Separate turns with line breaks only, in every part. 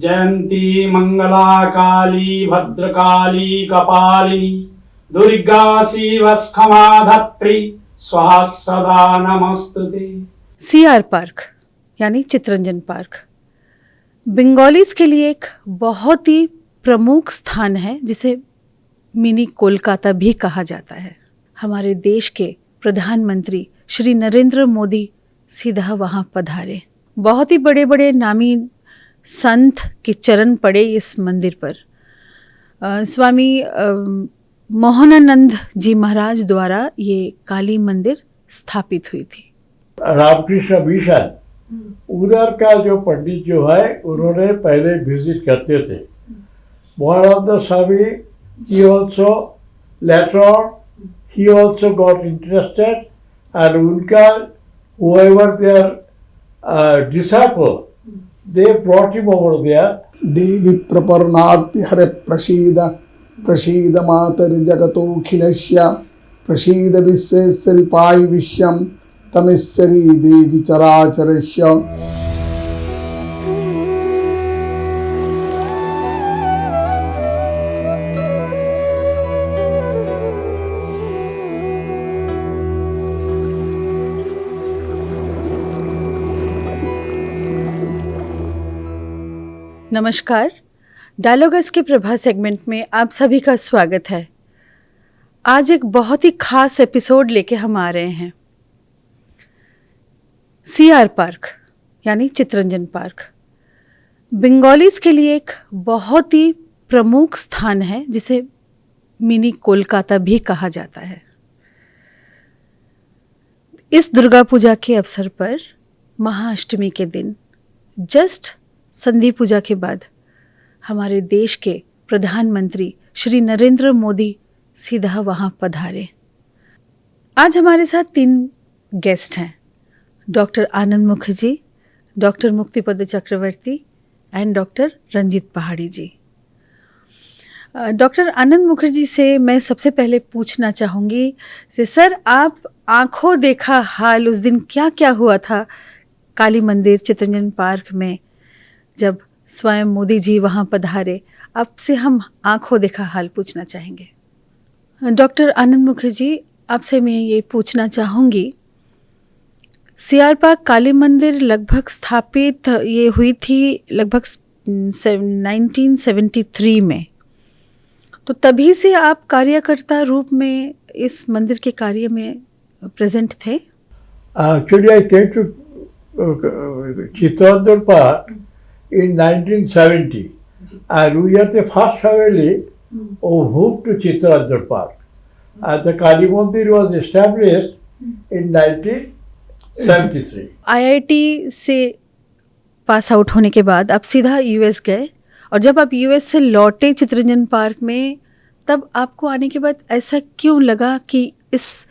जयंती मंगला काली भद्रकाली कपालिनी दुर्गा शिवस्खमा धत्री स्वाहा सदा नमस्तुते।
सीआर पार्क यानी चितरंजन पार्क बंगालीज के लिए एक बहुत ही प्रमुख स्थान है, जिसे मिनी कोलकाता भी कहा जाता है। हमारे देश के प्रधानमंत्री श्री नरेंद्र मोदी सीधा वहाँ पधारे। बहुत ही बड़े बड़े नामी संत के चरण पड़े इस मंदिर पर। स्वामी मोहनानंद जी महाराज द्वारा ये काली मंदिर स्थापित हुई थी।
रामकृष्ण मिशन उधर का जो पंडित जो है उन्होंने पहले विजिट करते थे। मोहनानंद स्वामी he also later on he also got interested and उनका whoever their disciple they brought him over there.
देवी प्रपर्णाति हरे प्रसीद प्रसीद मातरि जगतोऽखिलस्य प्रसीद विश्वेश्वरि पाहि विश्वं तमेश्वरी देवी चराचरस्य।
नमस्कार, डायलॉग्स के प्रभा सेगमेंट में आप सभी का स्वागत है। आज एक बहुत ही खास एपिसोड लेके हम आ रहे हैं। सीआर पार्क यानी चितरंजन पार्क बंगालीज के लिए एक बहुत ही प्रमुख स्थान है, जिसे मिनी कोलकाता भी कहा जाता है। इस दुर्गा पूजा के अवसर पर महाअष्टमी के दिन जस्ट संधि पूजा के बाद हमारे देश के प्रधानमंत्री श्री नरेंद्र मोदी सीधा वहाँ पधारे। आज हमारे साथ 3 गेस्ट हैं, doctor Anand Mukherjee, doctor Muktipada Chakraborty and doctor Ranjit Pahari ji. Doctor Anand Mukherjee से मैं सबसे पहले पूछना चाहूँगी कि सर, आप आंखों देखा हाल उस दिन क्या क्या हुआ था काली मंदिर चितरंजन पार्क में जब स्वयं मोदी जी वहाँ पधारे? आपसे हम आंखों देखा हाल पूछना चाहेंगे। डॉक्टर आनंद मुखर्जी, आपसे मैं ये पूछना चाहूँगी, सीआर पार्क काली मंदिर लगभग स्थापित ये हुई थी लगभग 1973 में, तो तभी से आप कार्यकर्ता रूप में इस मंदिर के कार्य में प्रेजेंट थे?
Actually, I came to Chittorandon Park in 1970 and we are the first family who moved to Chittorandon Park. And the Kali Mandir was established in 1973.
IIT से पास आउट होने के बाद आप सीधा यूएस गए, और जब आप यूएस से लौटे चितरंजन पार्क में, तब आपको आने के बाद ऐसा क्यों लगा कि इस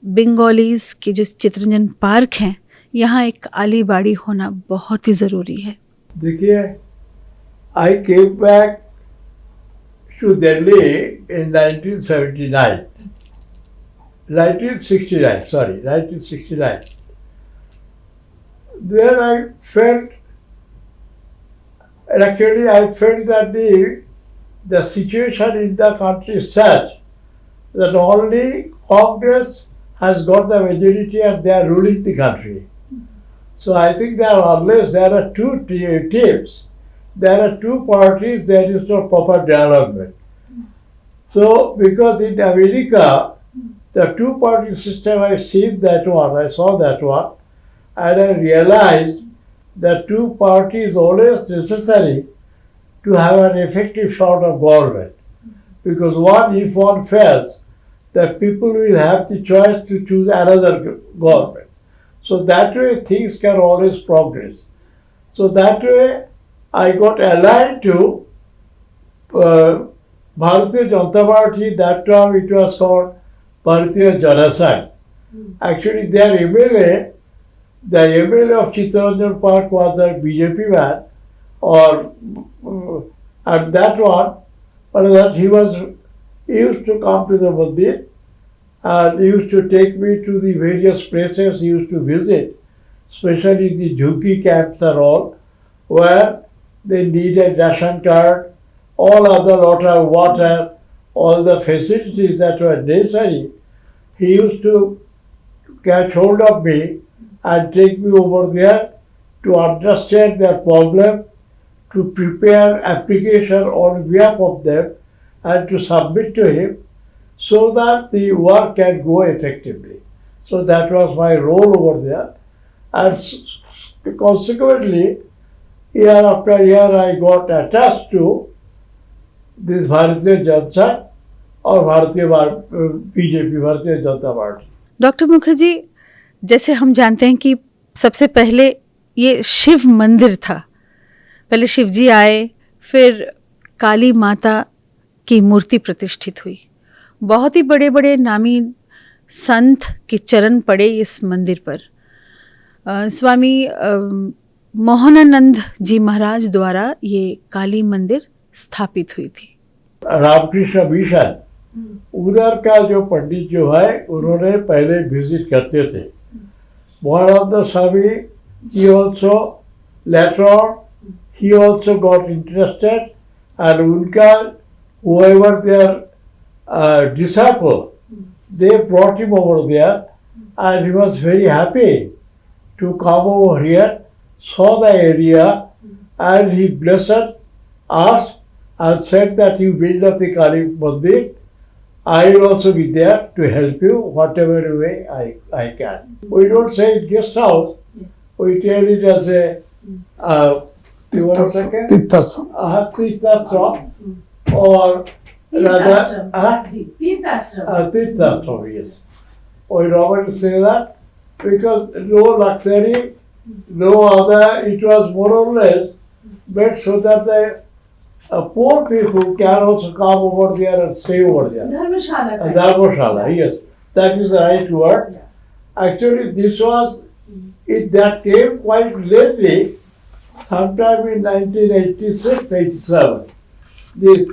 बंगालीज के जो चितरंजन पार्क हैं, यहाँ एक आली बाड़ी होना बहुत ही ज़रूरी है?
देखिए, I came back to Delhi in 1969. There I felt that the situation in the country is such that only Congress has got the majority and they are ruling the country. So I think that unless there are two teams, there are two parties, there is no proper development. So because in America, the two-party system, I saw that one, and I realized that two parties is always necessary to have an effective sort of government. Because if one fails, the people will have the choice to choose another government. So that way things can always progress. So that way I got aligned to Bharatiya Janata Party. That time it was called Bharatiya Janasangh. Actually their MLA, the MLA of Chittorandon Park was a BJP man, or at that one, but that he used to come to the Mandir and used to take me to the various places he used to visit, especially the Jhuggi camps and all, where they needed ration card, all other water, all the facilities that were necessary. He used to catch hold of me and take me over there to understand their problem, to prepare application on behalf of them and to submit to him so that the work can go effectively. So that was my role over there. And consequently, year after year I got attached to this Bharatiya Janata और भारतीय BJP Bharatiya Janata party.
Doctor Mukherjee, जैसे हम जानते हैं कि सबसे पहले ये शिव मंदिर था, पहले शिव जी आए, फिर काली माता की मूर्ति प्रतिष्ठित हुई, बहुत ही बड़े बड़े नामी संत के चरण पड़े इस मंदिर पर। स्वामी मोहनानंद जी महाराज द्वारा ये काली मंदिर स्थापित हुई थी।
रामकृष्ण मिशन उधर का जो पंडित जो है उन्होंने पहले विजिट करते थे। मोहनानंद स्वामी he also later on he also got interested and उनका whoever their disciple they brought him over there and he was very happy to come over here, saw the area and he blessed us and said that you build up the Kali Mandir. I will also be there to help you whatever way I can. We don't say it guest house, we tell it as a
तीर्थाश्रम
or rather Tirthashram, yes. We normally say that because no luxury, no other, it was more or less made so that the poor people can also come over there and stay over there. Dharmashala, yes. That is the right word. Actually, this was, that came quite lately, sometime in 1986-87. This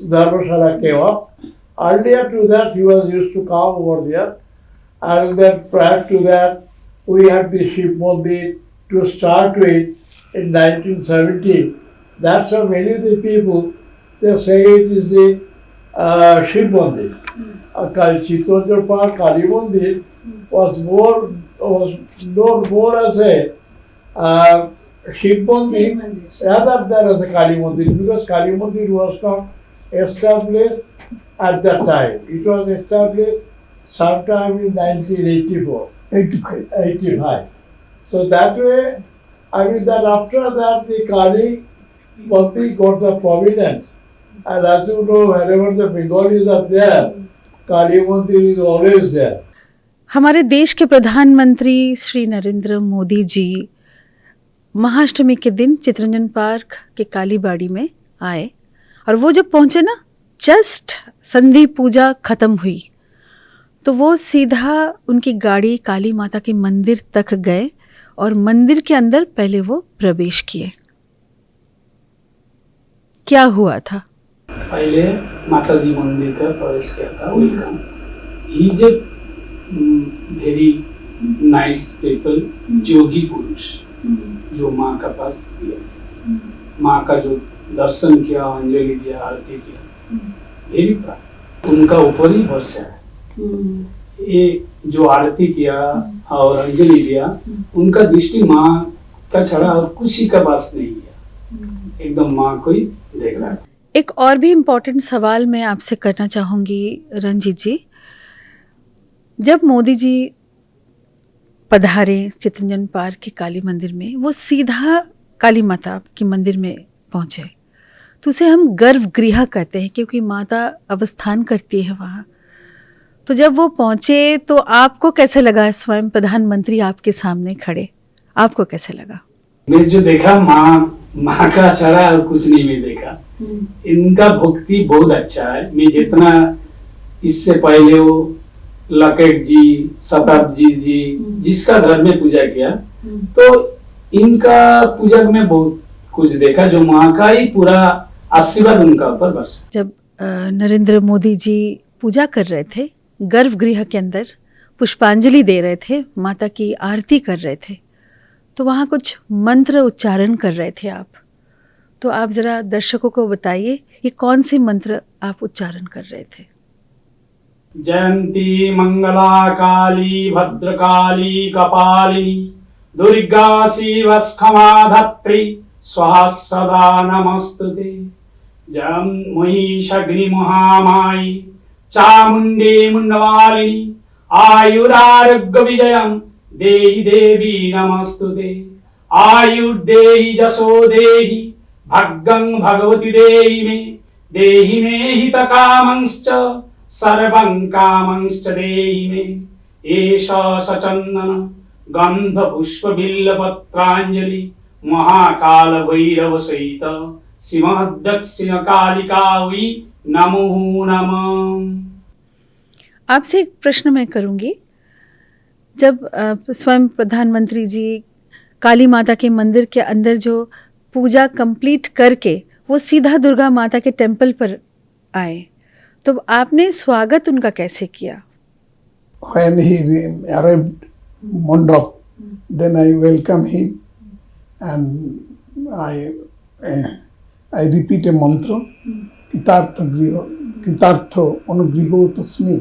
Dharmashala came up. Earlier to that, he was used to come over there. And then prior to that, we had the Shiv Mandir to start with in 1970. That's how many of the people, they say it is the Shiv Mandir. Chittranjan Park Kali Mandir was known more as a Shiv Mandir rather than as a Kali Mandir, because Kali Mandir was not established at that time. It was established sometime in 1984. 85. So that way, I mean that after that the Kali Mandir got the prominence. And as you know, wherever the Bengalis are there, Kali Mandir is always there.
हमारे देश के प्रधानमंत्री श्री नरेंद्र मोदी जी महाअष्टमी के दिन Chittaranjan park के कालीबाड़ी में आए, और वो जब पहुंचे ना, जस्ट संधि पूजा खत्म हुई तो वो सीधा उनकी गाड़ी काली माता के मंदिर तक गए और मंदिर के अंदर पहले वो प्रवेश किए। क्या हुआ था?
पहले माता जी मंदिर का प्रवेश किया था। Welcome, he is a very nice people, जोगी पुरुष जो माँ का पास गया, माँ का जो दर्शन किया, अंजलि दिया, आरती किया, वेरी प्राउड। उनका ऊपर ही वर्षा है। ये जो आरती किया और अंजलि दिया, उनका दृष्टि माँ का छड़ा और किसी का बस नहीं है, एकदम माँ को ही देख रहा है।
एक और भी इम्पोर्टेंट सवाल मैं आपसे करना चाहूँगी रंजीत जी, जब मोदी जी पधारे चित्रंजन पार्क के काली मंदिर में, वो सीधा काली माता के मंदिर में पहुँचे, तो उसे हम गर्भगृह कहते हैं क्योंकि माता अवस्थान करती है वहाँ। तो जब वो पहुँचे तो आपको कैसे लगा? स्वयं प्रधानमंत्री आपके सामने खड़े, आपको कैसे लगा?
मैं जो देखा, माँ का छड़ा और कुछ नहीं मैं देखा। इनका भक्ति बहुत अच्छा है। मैं जितना इससे पहले वो लकेट जी, शताब्दी जी जिसका घर में पूजा किया, तो इनका पूजा में बहुत कुछ देखा, जो माँ का ही पूरा आशीर्वाद उनका ऊपर बरसा।
जब नरेंद्र मोदी जी पूजा कर रहे थे, गर्भगृह के अंदर पुष्पांजलि दे रहे थे, माता की आरती कर रहे थे, तो वहाँ कुछ मंत्र उच्चारण कर रहे थे आप, तो आप ज़रा दर्शकों को बताइए ये कौन से मंत्र आप उच्चारण कर रहे थे।
जयंती मंगला काली भद्रकाली कपालिनी दुर्गा शिवस्खमा धत्रि स्वाहा सदा नमस्तुते। जयं महिषाग्नि महामायी चामुंडे मुंडवालिनी आयुरारोग्य विजयं देहि देवी नमस्तुते। आयुर्देहि जशो देहि भाग्यं भगवति देहि मे हितकामंश्च सर्वं कामंश्च देहि मे। एष सचन्दन गंध पुष्प बिल्लपत्रांजलि महाकाल भैरव सहित सिंहदक्षिण कालिका वै नमो नमः।
आपसे एक प्रश्न मैं करूंगी, जब स्वयं प्रधानमंत्री जी काली माता के मंदिर के अंदर जो पूजा कंप्लीट करके वो सीधा दुर्गा माता के टेम्पल पर आए, तो आपने स्वागत उनका कैसे किया?
When he arrived Mondop, then I welcome him and I repeat a mantra, Kitartho Anugriho Tasmi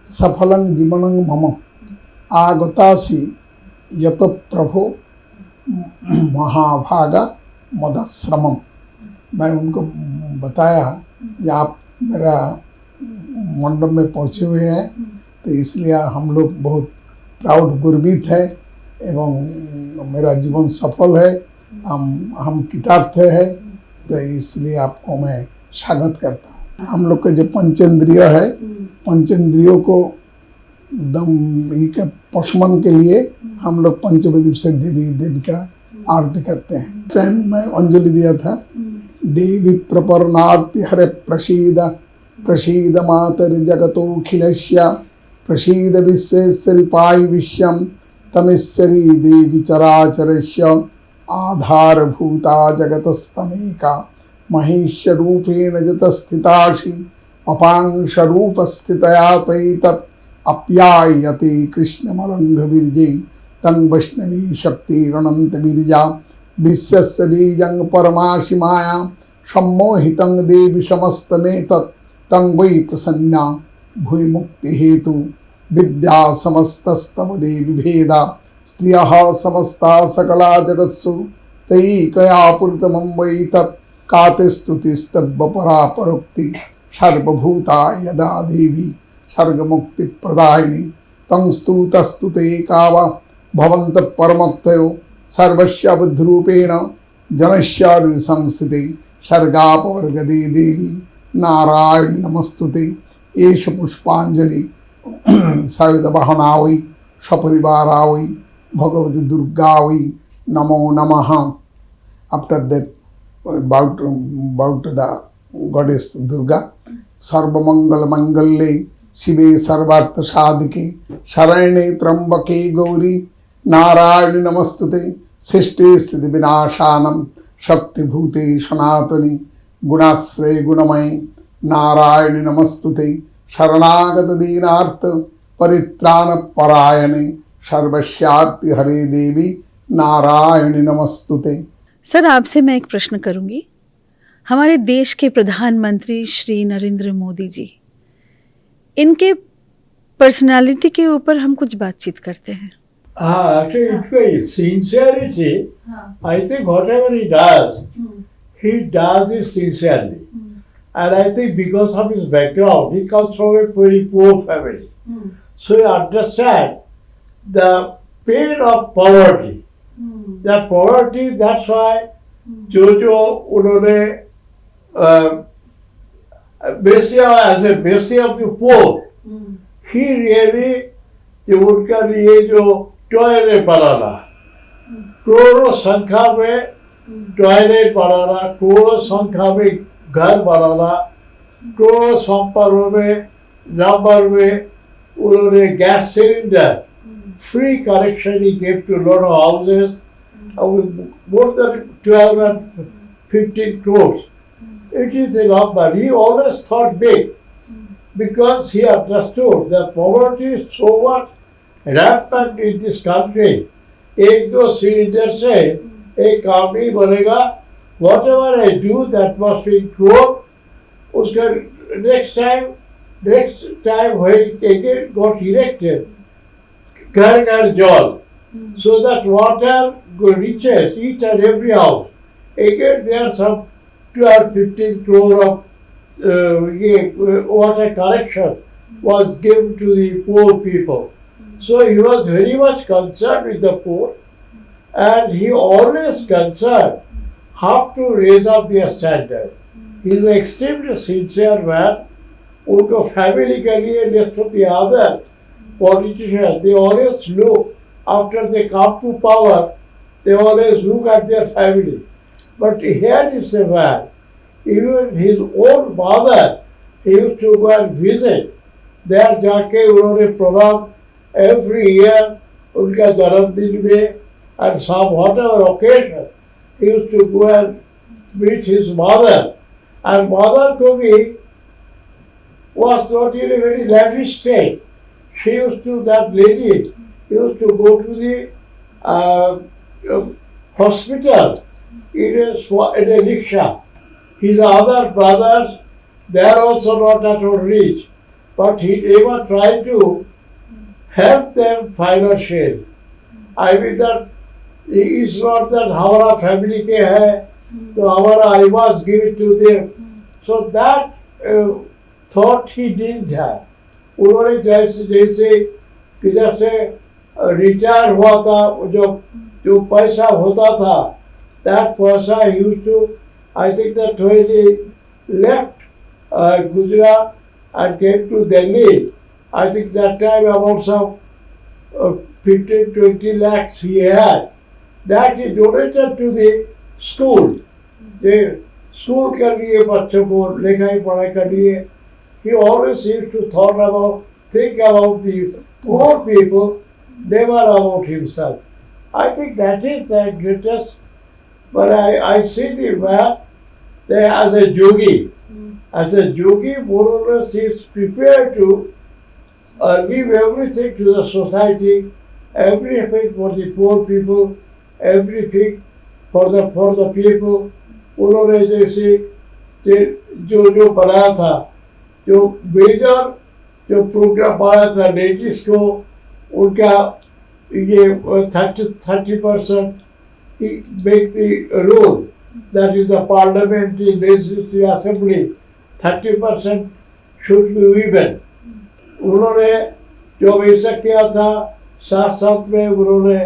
Safalang Jibanang Mama Agatasi Yato Prabho महाभागा मदश्रमम। मैं उनको बताया कि आप मेरा मंडप में पहुँचे हुए हैं, तो इसलिए हम लोग बहुत प्राउड गर्वित है एवं मेरा जीवन सफल है, हम कृतार्थ है, तो इसलिए आपको मैं स्वागत करता हूँ। हम लोग के जो पंचेंद्रिय है, पंचेंद्रियों को एकदम पशमन के लिए हम लोग पंचविधि से देवी का आरती करते हैं। टाइम मैं अंजलि दिया था, देवी प्रपरनाति हरे प्रसीद प्रसीद मातर जगतोखिलस्य प्रसीद विश्वेश्वरी पाई विश्वम तमेश्वरी देवी चराचरस्य आधारभूता जगतस्तमेका महेश्वरूपेण जतस्थितासि अपांशरूपस्थितया त्वयि तत् अप्यायते कृष्णमलंघ विरजे तं वैष्णवी शक्तिरनंत विरजा विश्वस्य बीजं परमाशि माया सम्मोहितं देवी समस्तमेतत् तं वै प्रसन्ना भूय मुक्ति हेतु विद्या समस्तस्तव देवी भेदा स्त्रियः समस्ता सकला जगत्सु तैकया पुरतमं वै तत् काते स्तुतिस्तद्वपरा परोक्ति सर्वभूता यदा देवी सर्गमुक्ति प्रदायिनी तं स्तुतस्तुते कावा भवन्त परमक्तयो सर्वस्य बुद्धिरूपेण जनस्यादि संस्थिते सर्गापवर्गदे देवी नारायणी नमस्तुते। एष पुष्पांजलि सवितवहना वै सपरिवारा वै भगवती दुर्गा वै नमो नमः। After that, bow to the goddess Durga. सर्वमंगल मंगल्ये शिवे सर्वार्थ साधिके शरण्ये त्र्यंबके गौरी नारायणी नमस्तुते। सृष्टि स्थिति विनाशानम शक्तिभूते सनातनी गुणाश्रय गुणमय नारायणी नमस्तुते। शरणागत दीनार्थ परित्राण परायणे सर्वस्यार्ति हरे देवी नारायणी नमस्तुते।
सर, आपसे मैं एक प्रश्न करूंगी। हमारे देश के प्रधानमंत्री श्री नरेंद्र मोदी जी, इनके पर्सनालिटी के ऊपर हम कुछ बातचीत करते हैं।
Actually, sincerity, I think whatever he does it sincerely. And I think because of his background, he comes from a very poor family. So he understands the pain of poverty. That poverty, that's why जो उन्होंने as a mercy of the poor, he really जो उनका लिए जो toilet बनाना, करोड़ों संख्या में toilet बनाना, करोड़ों संख्या में घर बनाना, करोड़ों संख्या में नंबर में उन्होंने gas cylinder free connection he gave to a lot of houses with more than 12 and 15 crores. It is a lot, but he always thought big because he understood that poverty is so much rampant in this country. एक दो cylinder से एक काम नहीं बनेगा, whatever I do, that must be quote. Uska next time when he again got elected, Ghar Ghar Jal, so that water reaches each and every house. Again, there are some 12, 15 crore of water collection was given to the poor people. So he was very much concerned with the poor, and he always concerned how to raise up their standard. He is an extremely sincere man. उनको family के लिए rest of the other politicians, they always look after they come to power, they always look at their family. But here is a man, even his own mother, he used to go and visit. There जाके उन्होंने प्रणाम every year उनका जन्मदिन में, and some whatever occasion he used to go and meet his mother, and mother को भी was not in a very lavish state. She used to, that lady used to go to the hospital in a rickshaw. His other brothers, they are also not at all rich, but he never tried to help them financially. I mean that it's not that हमारा family के है, तो हमारा I must give it to them. So that thought he didn't have. उन्होंने जैसे किधर से retire हुआ था, जो पैसा होता था, that पैसा he used to, I think that when he left Gujarat and came to Delhi, I think that time about some 15-20 lakhs he had, that he donated to the school. The school के लिए बच्चों को लिखाई पढ़ाई के लिए, he always used to think about the poor people, never about himself. I think that is the greatest. But I see the man there as a yogi. As a yogi, more or less, he is prepared to give everything to the society, everything for the poor people, everything for the people. उन्होंने जैसे जो बनाया था, जो major जो programme बनाया था ladies को, उनका ये 30% he make the rule, that is the parliamentary legislative assembly, 30% should be women. उन्होंने जो ऐसा किया था, साथ में उन्होंने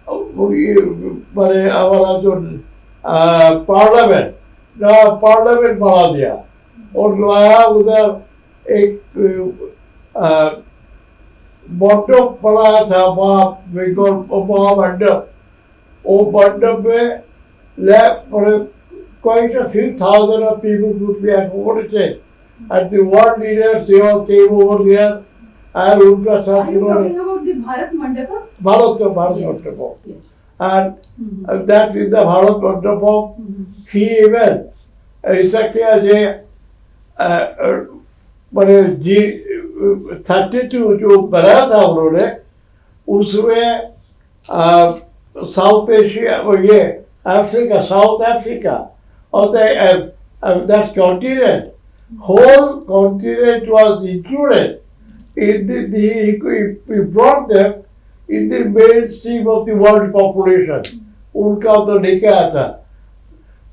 मैंने हमारा जो पार्लियामेंट बढ़ा दिया और लाया उधर एक मंडप बनाया था, महामंडप. वो मंडप में quite a few thousand of people could be accommodated, and the world leaders they all came over there, and उनका साथ
Are you talking about the Bharat Mandapa?
Bharat मंडप.
Yes.
And that is the Bharat Mandapam. He even ऐसा किया जे मैंने G32 जो बनाया था उन्होंने, उसमें साउथ एशिया, ये अफ्रीका, साउथ अफ्रीका, और that continent, whole continent was included in he brought them in the mainstream of the world population. उनका तो लेके आया था.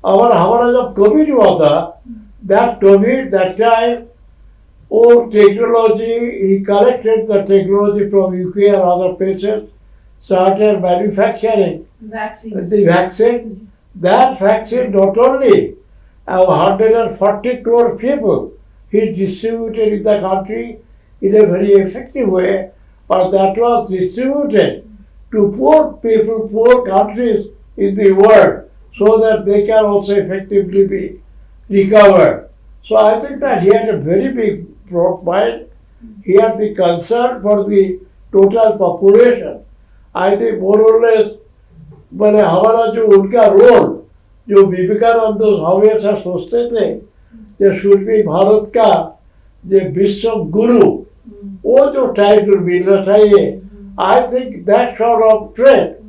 और हमारा जब कोविड हुआ था, that COVID, that time, all technology, he collected the technology from UK and other places, started manufacturing
Vaccines.
the vaccine. That vaccine not only 140 crore people he distributed in the country in a very effective way, but that was distributed to poor people, poor countries in the world, so that they can also effectively be recovered. So I think that he had a very big broad mind. He had the concern for the total population. I think more or less, मैंने हमारा जो उनका role, जो विवेकानंद हमेशा सोचते थे कि should be Bharat का जो विश्व गुरु, वो जो टाइटल मिलना चाहिए, I think that sort of trait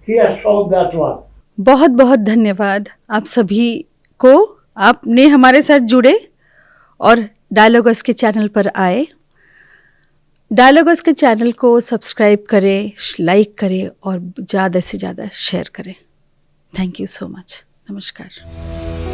he has shown that one.
बहुत बहुत धन्यवाद आप सभी को, आपने हमारे साथ जुड़े और डायलॉगस के चैनल पर आए। डायलॉगस के चैनल को सब्सक्राइब करें, लाइक करें और ज़्यादा से ज़्यादा शेयर करें। Thank you so much. नमस्कार।